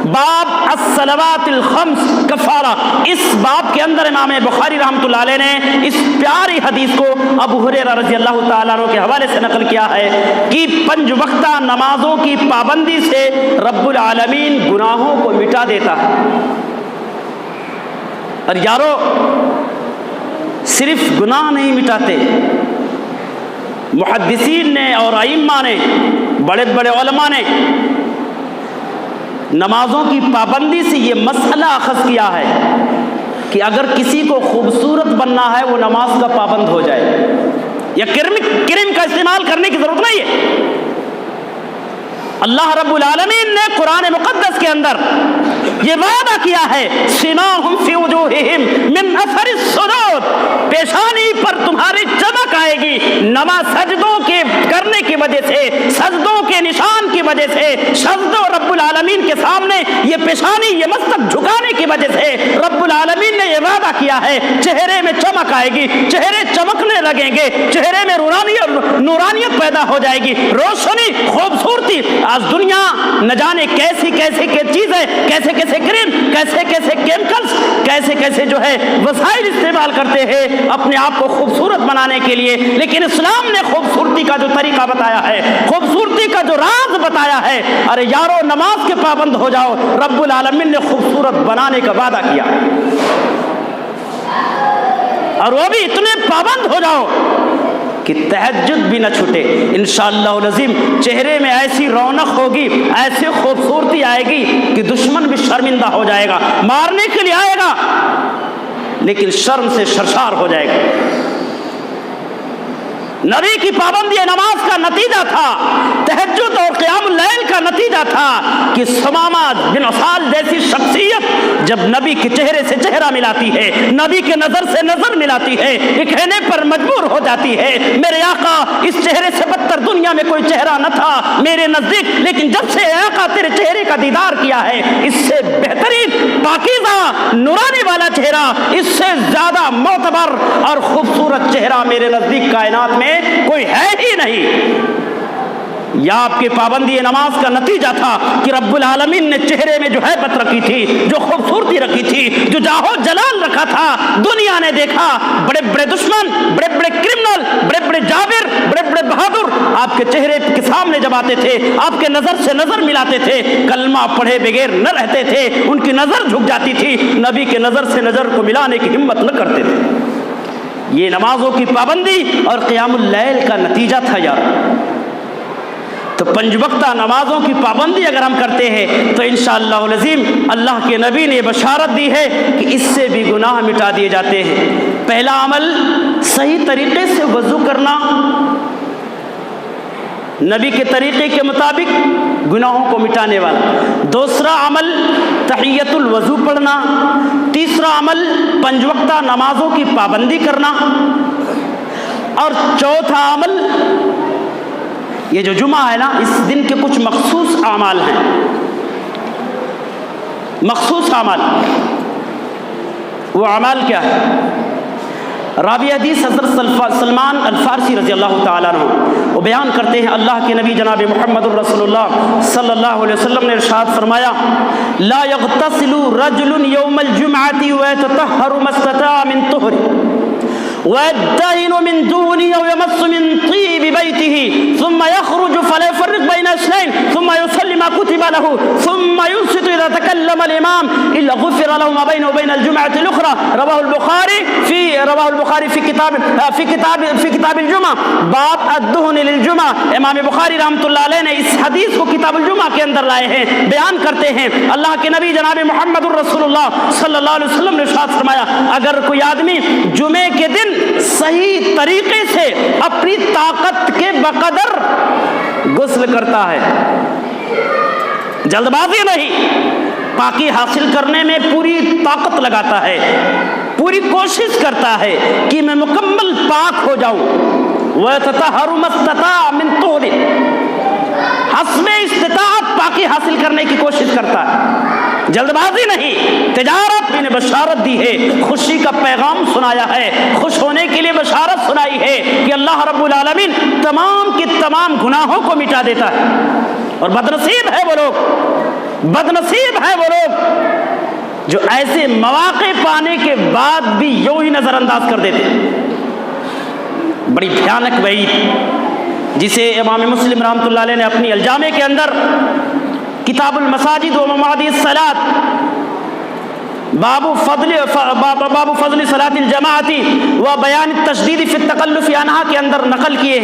باب الصلوات الخمس کفارہ، اس باب کے اندر امام بخاری رحمۃ اللہ علیہ نے اس پیاری حدیث کو ابو ہریرہ رضی اللہ تعالیٰ عنہ کے حوالے سے نقل کیا ہے کہ 5 وقتہ نمازوں کی پابندی سے رب العالمین گناہوں کو مٹا دیتا ہے۔ اور یارو صرف گناہ نہیں مٹاتے، محدثین نے اور ائمہ نے، بڑے بڑے علماء نے نمازوں کی پابندی سے یہ مسئلہ اخذ کیا ہے کہ اگر کسی کو خوبصورت بننا ہے وہ نماز کا پابند ہو جائے، یا کریم کا استعمال کرنے کی ضرورت نہیں ہے۔ اللہ رب العالمین نے قرآن مقدس کے اندر یہ وعدہ کیا ہے، سیماہم فی وجوہہم من اثر السجود، پیشانی پر تمہاری چمک آئے گی نماز سجدوں کے کرنے کی وجہ سے، سجدوں کے نشان کی وجہ سے، سجدوں رب العالمین کے سامنے یہ پیشانی، یہ مستک جھکانے کی وجہ سے رب العالمین نے یہ وعدہ کیا ہے چہرے میں چمک آئے گی، چہرے چمکنے لگیں گے، چہرے میں نورانیت پیدا ہو جائے گی، روشنی، خوبصورتی۔ آج دنیا نہ جانے کیسی کیسی چیزیں، کیسے کیسے کریم، کیسے کیسے کیمیکلز، کیسے کیسے جو ہے وسائل استعمال کرتے ہیں اپنے آپ کو خوبصورت بنانے کے لیے، لیکن اسلام نے خوبصورتی کا جو طریقہ بتایا ہے، خوبصورتی کا جو راز بتایا ہے، ارے یارو نماز کے پابند ہو جاؤ، رب العالمین نے خوبصورت بنانے کا وعدہ کیا اور وہ بھی اتنے پابند ہو جاؤ کہ تہجد بھی نہ چھوٹے۔ انشاءاللہ العظیم چہرے میں ایسی رونق ہوگی، ایسی خوبصورتی آئے گی کہ دشمن بھی شرمندہ ہو جائے گا، مارنے کے لیے آئے گا لیکن شرم سے سرشار ہو جائے گا۔ نبی کی پابندی نماز کا نتیجہ تھا، تہجد اور قیام اللیل کا نتیجہ تھا کہ ثمامہ بن عسال جیسی شخصیت جب نبی کے چہرے سے چہرہ ملاتی ہے، نبی کے نظر سے نظر ملاتی ہے، یہ کہنے پر مجبور ہو جاتی ہے میرے آقا اس چہرے سے بدتر دنیا میں کوئی چہرہ نہ تھا میرے نزدیک، لیکن جب سے آقا تیرے چہرے کا دیدار کیا ہے اس سے بہترین، پاکیزہ، نورانی والا چہرہ، اس سے زیادہ معتبر اور خوبصورت چہرہ میرے نزدیک کائنات میں کوئی ہے ہی نہیں۔ یا آپ کی پابندی نماز کا نتیجہ تھا کہ رب العالمین نے چہرے میں جو ہیبت رکھی تھی، جو خوبصورتی رکھی تھی، جو جاہو جلال رکھا تھا، دنیا نے دیکھا بڑے بڑے دشمن، بڑے بڑے کرمنل، بڑے بڑے جابر، بڑے بڑے بہادر آپ کے چہرے کے سامنے جب آتے تھے، آپ کے نظر سے نظر ملاتے تھے، کلمہ پڑھے بغیر نہ رہتے تھے، ان کی نظر جھک جاتی تھی، نبی کے نظر سے نظر کو ملانے کی ہمت نہ کرتے تھے۔ یہ نمازوں کی پابندی اور قیام اللیل کا نتیجہ تھا یار۔ تو 5 وقتہ نمازوں کی پابندی اگر ہم کرتے ہیں تو انشاءاللہ العظیم اللہ کے نبی نے بشارت دی ہے کہ اس سے بھی گناہ مٹا دیے جاتے ہیں۔ پہلا عمل صحیح طریقے سے وضو کرنا، نبی کے طریقے کے مطابق گناہوں کو مٹانے والا۔ دوسرا عمل تحیۃ الوضو پڑھنا۔ تیسرا عمل 5 وقتہ نمازوں کی پابندی کرنا۔ اور چوتھا عمل یہ جو جمعہ ہے نا، اس دن کے کچھ مخصوص اعمال ہیں، مخصوص اعمال۔ وہ اعمال کیا ہے؟ راوی حدیث حضرت سلمان الفارسی رضی اللہ تعالیٰ عنہ وہ بیان کرتے ہیں اللہ کے نبی جناب محمد الرسول اللہ صلی اللہ علیہ وسلم نے ارشاد فرمایا لا يغتسل رجل يوم الجمعة ويتطهر ما استطاع من طهر ويدهن من دونه أو يمس من طيب بيته ثم يخرج فلا يفرق بين اثنين ثم يصلي ما كتب له ثم ينصت إذا تكلم الإمام إلا غفر له ما بينه وبين الجمعة الأخرى رواه البخاري في كتاب الجمعة باب الدهن للجمعة۔ امام بخاری رحمۃ اللہ علیہ نے اس حدیث کو کتاب الجمعہ کے اندر لائے ہیں، بیان کرتے ہیں اللہ کے نبی جناب محمد الرسول اللہ صلی اللہ علیہ وسلم نے ارشاد فرمایا اگر کوئی آدمی جمعے کے دن صحیح طریقے سے اپنی طاقت کے بقدر غسل کرتا ہے، جلد بازی نہیں، پاکی حاصل کرنے میں پوری طاقت لگاتا ہے، پوری کوشش کرتا ہے کہ میں مکمل پاک ہو جاؤں، وَيَتَطَهَّرُ مَا اسْتَطَاعَ مِن طُهْرٍ، حسب استطاعت پاکی حاصل کرنے کی کوشش کرتا ہے، جلد بازی نہیں، تجارت نے بشارت دی ہے، خوشی کا پیغام سنایا ہے، خوش ہونے کے لیے بشارت سنائی ہے کہ اللہ رب العالمین تمام کے تمام گناہوں کو مٹا دیتا ہے، اور بدنصیب ہے وہ لوگ جو ایسے مواقع پانے کے بعد بھی یوں ہی نظر انداز کر دیتے ہیں۔ بڑی بھیانک وعید جسے امام مسلم رحمۃ اللہ علیہ نے اپنی الجامع کے اندر کتاب المساجد و مواعظ الصلاۃ باب فضل صلاۃ الجماعت و بیان التشدید فی التکلف عنہا کے اندر نقل کیے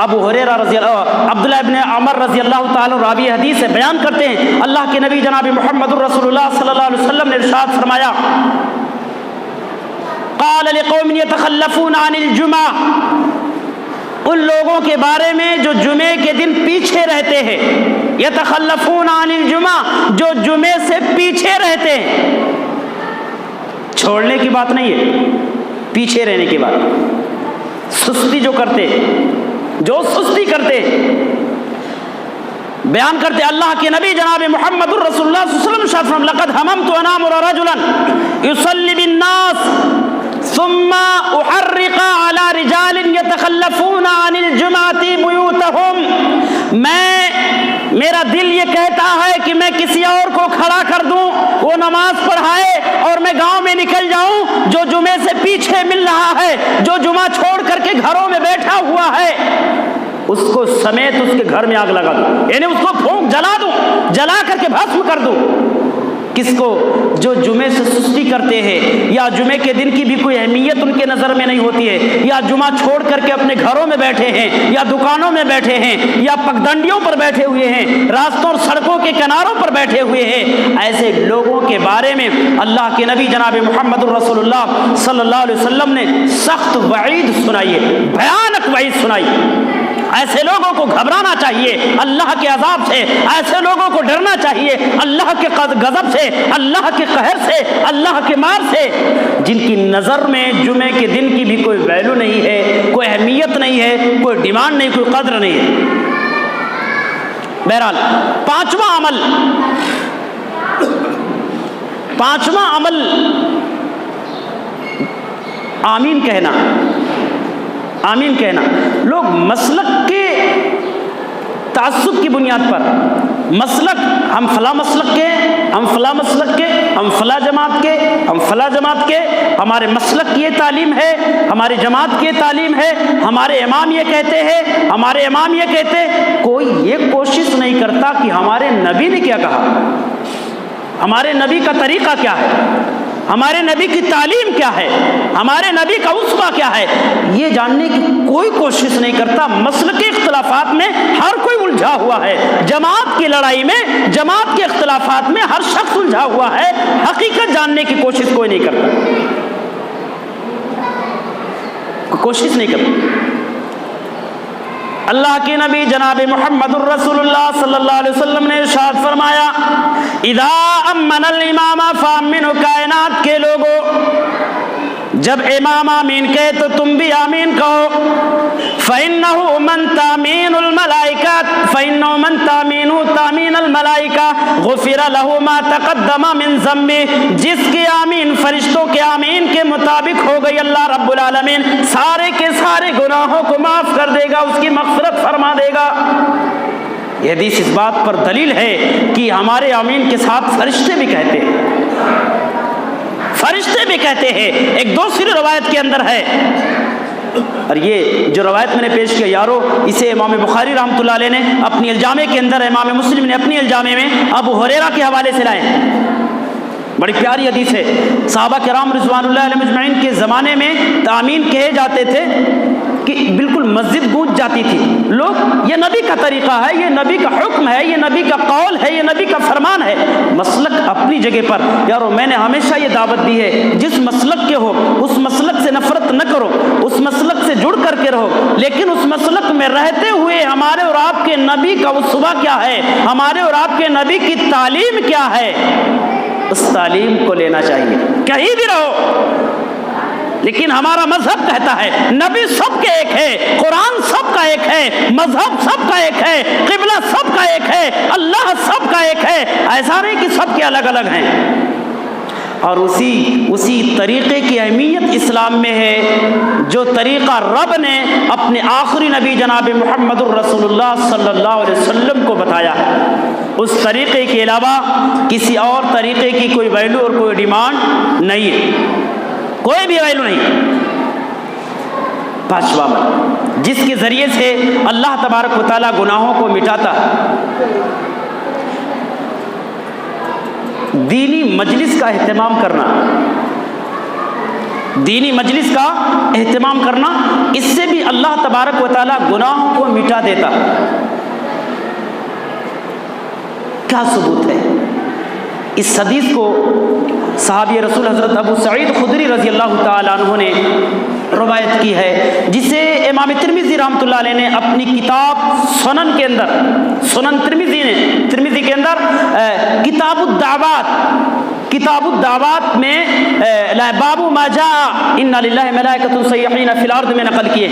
ابو ہریرہ عبداللہ ابن عمر رضی اللہ تعالی راوی حدیث سے بیان کرتے ہیں اللہ کے نبی جناب محمد الرسول اللہ صلی اللہ علیہ وسلم نے ارشاد فرمایا قال لقوم يتخلفون عن الجمعہ، ان لوگوں کے بارے میں جو جمعے کے دن پیچھے رہتے ہیں، یتخلفون عن الجمعہ جو جمعے سے پیچھے رہتے ہیں، چھوڑنے کی بات نہیں ہے، پیچھے رہنے کی بات، سستی جو سستی کرتے بیان کرتے اللہ کے نبی جناب محمد الرسول اللہ صلی اللہ علیہ وسلم لقد هممت ان امر رجلا يصلي بالناس ثم احرق على رجال يتخلفون عن الجمعة بيوتهم، میرا دل یہ کہتا ہے کہ میں کسی اور کو کھڑا کر دوں، وہ نماز پڑھائے اور میں گاؤں میں نکل جاؤں، جو جمعے سے پیچھے مل رہا ہے، جو جمعہ چھوڑ کر کے گھروں میں بیٹھا ہوا ہے، اس کو سمیت اس کے گھر میں آگ لگا دوں، یعنی اس کو پھونک جلا دوں، جلا کر کے بھسم کر دوں۔ کس کو؟ جو جمعے سے سستی کرتے ہیں، یا جمعے کے دن کی بھی کوئی اہمیت ان کے نظر میں نہیں ہوتی ہے، یا جمعہ چھوڑ کر کے اپنے گھروں میں بیٹھے ہیں، یا دکانوں میں بیٹھے ہیں، یا پگڈنڈیوں پر بیٹھے ہوئے ہیں، راستوں اور سڑکوں کے کناروں پر بیٹھے ہوئے ہیں، ایسے لوگوں کے بارے میں اللہ کے نبی جناب محمد الرسول اللہ صلی اللہ علیہ وسلم نے سخت وعید سنائی ہے، بھیانک وعید سنائی۔ ایسے لوگوں کو گھبرانا چاہیے اللہ کے عذاب سے، ایسے لوگوں کو ڈرنا چاہیے اللہ کے غضب سے، اللہ کے قہر سے، اللہ کے مار سے، جن کی نظر میں جمعے کے دن کی بھی کوئی ویلیو نہیں ہے، کوئی اہمیت نہیں ہے، کوئی ڈیمانڈ نہیں، کوئی قدر نہیں ہے۔ بہرحال پانچواں عمل آمین کہنا۔ لوگ مسلک کے تعصب کی بنیاد پر ہم فلاں مسلک کے، ہم فلاں مسلک کے، ہم فلاں جماعت کے، ہم فلاں جماعت کے، ہمارے مسلک کی یہ تعلیم ہے، ہماری جماعت کی یہ تعلیم ہے، ہمارے امام یہ کہتے ہیں، ہمارے امام یہ کہتے، کوئی یہ کوشش نہیں کرتا کہ ہمارے نبی نے کیا کہا، ہمارے نبی کا طریقہ کیا ہے، ہمارے نبی کی تعلیم کیا ہے، ہمارے نبی کا اسوہ کیا ہے، یہ جاننے کی کوئی کوشش نہیں کرتا۔ مسلکی اختلافات میں ہر کوئی الجھا ہوا ہے، جماعت کی لڑائی میں، جماعت کے اختلافات میں ہر شخص الجھا ہوا ہے، حقیقت جاننے کی کوشش کوئی نہیں کرتا، کوشش نہیں کرتا۔ اللہ کے نبی جناب محمد الرسول اللہ صلی اللہ علیہ وسلم نے ارشاد فرمایا اذا امن الامام فامنوا، کائنات کے لوگوں جب امام آمین کہے تو تم بھی آمین کہو. فإنه من تامین الملائکہ تامین الملائکہ غفر له ما تقدم من ذنبہ. جس کی آمین فرشتوں کے آمین کے مطابق ہو گئی، اللہ رب العالمین سارے کے سارے گناہوں کو معاف کر دے گا، اس کی مغفرت فرما دے گا. یہ حدیث اس بات پر دلیل ہے کہ ہمارے آمین کے ساتھ فرشتے بھی کہتے ہیں، فرشتے بھی کہتے ہیں. ایک دوسری روایت کے اندر ہے، اور یہ جو روایت میں نے پیش کیا یارو، اسے امام بخاری رحمۃ اللہ علیہ نے اپنی الجامع کے اندر، امام مسلم نے اپنی الجامع میں ابو ہریرہ کے حوالے سے لائے. بڑی پیاری حدیث ہے. صحابہ کرام رضوان اللہ علیہ مجمعین کے زمانے میں آمین کہے جاتے تھے کہ بالکل مسجد گونج جاتی تھی. لوگ یہ نبی کا طریقہ ہے، یہ نبی کا حکم ہے، یہ نبی کا قول ہے، یہ نبی کا فرمان ہے. مسلک اپنی جگہ پر یارو، میں نے ہمیشہ یہ دعوت دی ہے، جس مسلک کے ہو اس مسلک سے نفرت نہ کرو، اس مسلک سے جڑ کر کے رہو، لیکن اس مسلک میں رہتے ہوئے ہمارے اور آپ کے نبی کا اسوہ کیا ہے، ہمارے اور آپ کے نبی کی تعلیم کیا ہے، اس تعلیم کو لینا چاہیے. کہیں بھی رہو، لیکن ہمارا مذہب کہتا ہے نبی سب کے ایک ہے، قرآن سب کا ایک ہے، مذہب سب کا ایک ہے، قبلہ سب کا ایک ہے، اللہ سب کا ایک ہے. ایسا نہیں کہ سب کے الگ الگ ہیں. اور اسی طریقے کی اہمیت اسلام میں ہے جو طریقہ رب نے اپنے آخری نبی جناب محمد الرسول اللہ صلی اللہ علیہ وسلم کو بتایا ہے. اس طریقے کے علاوہ کسی اور طریقے کی کوئی ویلو اور کوئی ڈیمانڈ نہیں ہے، کوئی بھی ویلو نہیں. پانچواں جس کے ذریعے سے اللہ تبارک و تعالیٰ گناہوں کو مٹاتا ہے، دینی مجلس کا اہتمام کرنا. دینی مجلس کا اہتمام کرنا، اس سے بھی اللہ تبارک و تعالیٰ گناہوں کو مٹا دیتا. کیا ثبوت ہے؟ اس حدیث کو صحابی رسول حضرت ابو سعید خدری رضی اللہ تعالیٰ عنہ نے روایت کی ہے، جسے امام ترمذی رحمۃ اللہ علیہ نے اپنی کتاب سنن کے اندر، سنن ترمذی کے اندر کتاب الدعوات میں باب ما جاء ان للہ ملائکۃ سیحین فی الارض میں نقل کیے.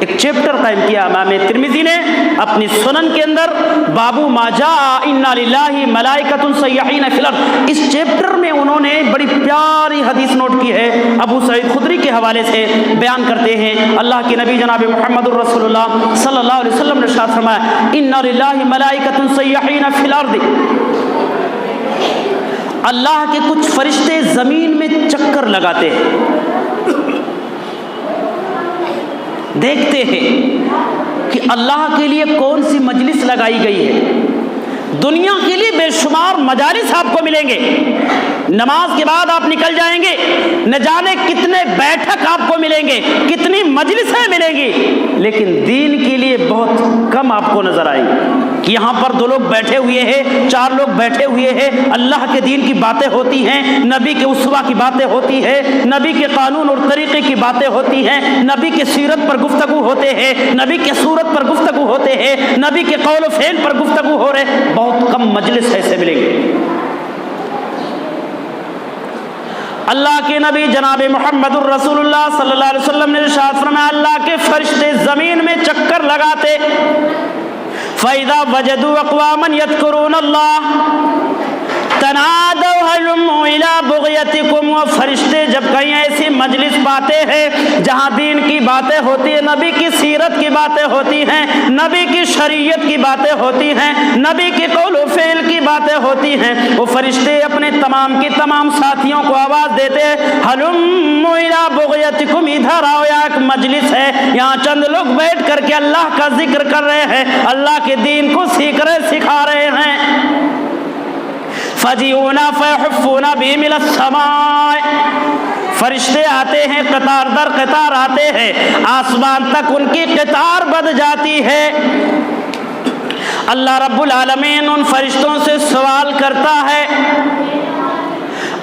ایک چیپٹر قائم کیا امام ترمذی نے اپنی سنن کے اندر، باب ما جاء ان للہ ملائکۃ سیحین فی الارض. اس چیپٹر میں انہوں نے بڑی پیاری حدیث نوٹ کی ہے، ابو سعید خدری کے حوالے سے بیان کرتے ہیں. اللہ کے نبی جناب محمد الرسول اللہ صلی اللہ علیہ وسلم نے ارشاد فرمایا، ان للہ ملائکۃ سیحین فی الارض. اللہ کے کچھ فرشتے زمین میں چکر لگاتے ہیں، دیکھتے ہیں کہ اللہ کے لیے کون سی مجلس لگائی گئی ہے. دنیا کے لیے بے شمار مجالس آپ کو ملیں گے، نماز کے بعد آپ نکل جائیں گے، نہ جانے کتنے بیٹھک آپ کو ملیں گے، کتنی مجلسیں ملیں گی، لیکن دین کے لیے بہت کم آپ کو نظر آئیں گے. کہ یہاں پر 2 لوگ بیٹھے ہوئے ہیں، 4 لوگ بیٹھے ہوئے ہیں، اللہ کے دین کی باتیں ہوتی ہیں، نبی کے اسوہ کی باتیں ہوتی ہیں، نبی کے قانون اور طریقے کی باتیں ہوتی ہیں، نبی کے سیرت پر گفتگو ہوتے ہیں، نبی کے صورت پر گفتگو ہوتے ہیں، نبی کے قول و فعل پر گفتگو ہو رہے. بہت کم مجلس ایسے ملیں گے. اللہ کے نبی جناب محمد الرسول اللہ صلی اللہ علیہ وسلم نے ارشاد فرمایا، اللہ کے فرشتے زمین میں چکر لگاتے، فَإِذَا وَجَدُوا أَقْوَامًا يَذْكُرُونَ اللَّهَ تنادوا هلموا إلى بغيتكم. وہ فرشتے جب کہیں ایسی مجلس پاتے ہیں جہاں دین کی باتیں ہوتی ہیں، نبی کی سیرت کی باتیں ہوتی ہیں، نبی کی شریعت کی باتیں ہوتی ہیں، نبی کے قول و فعل کی باتیں ہوتی ہیں، وہ فرشتے اپنے تمام کے تمام ساتھیوں کو آواز دیتے ہیں، ہلموا إلى بغيتكم، ادھر آؤ، یہاں ایک مجلس ہے، یہاں چند لوگ بیٹھ کر کے اللہ کا ذکر کر رہے ہیں، اللہ کے دین کو سکھا رہے ہیں. فَجِئُونَ فَيَحُفُّونَ بِهِمْ إِلَى السَّمَاءِ. فرشتے آتے ہیں، قطار در قطار آتے ہیں، آسمان تک ان کی قطار بڑھ جاتی ہے. اللہ رب العالمین ان فرشتوں سے سوال کرتا ہے،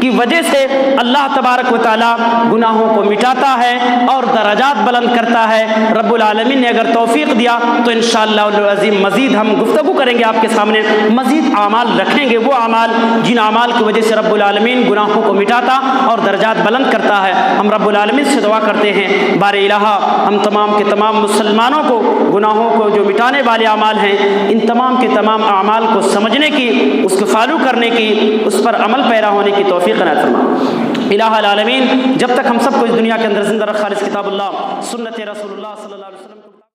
کی وجہ سے اللہ تبارک و تعالیٰ گناہوں کو مٹاتا ہے اور درجات بلند کرتا ہے۔ رب العالمین نے اگر توفیق دیا تو انشاءاللہ العظیم مزید ہم گفتگو کریں گے آپ کے سامنے، مزید اعمال رکھیں گے، وہ اعمال جن اعمال کی وجہ سے رب العالمین گناہوں کو مٹاتا اور درجات بلند کرتا ہے۔ ہم رب العالمین سے دعا کرتے ہیں بار الہ ہم تمام کے تمام مسلمانوں کو گناہوں کو جو مٹانے والے اعمال ہیں ان تمام کے تمام اعمال کو سمجھنے کی، اس کو فالو کرنے کی، اس پر عمل پیرا ہونے کی توفیق عنایت فرما۔ الہ العالمین جب تک ہم سب کو اس دنیا کے اندر زندہ رکھا، خالص کتاب اللہ سنت رسول اللہ صلی اللہ علیہ وسلم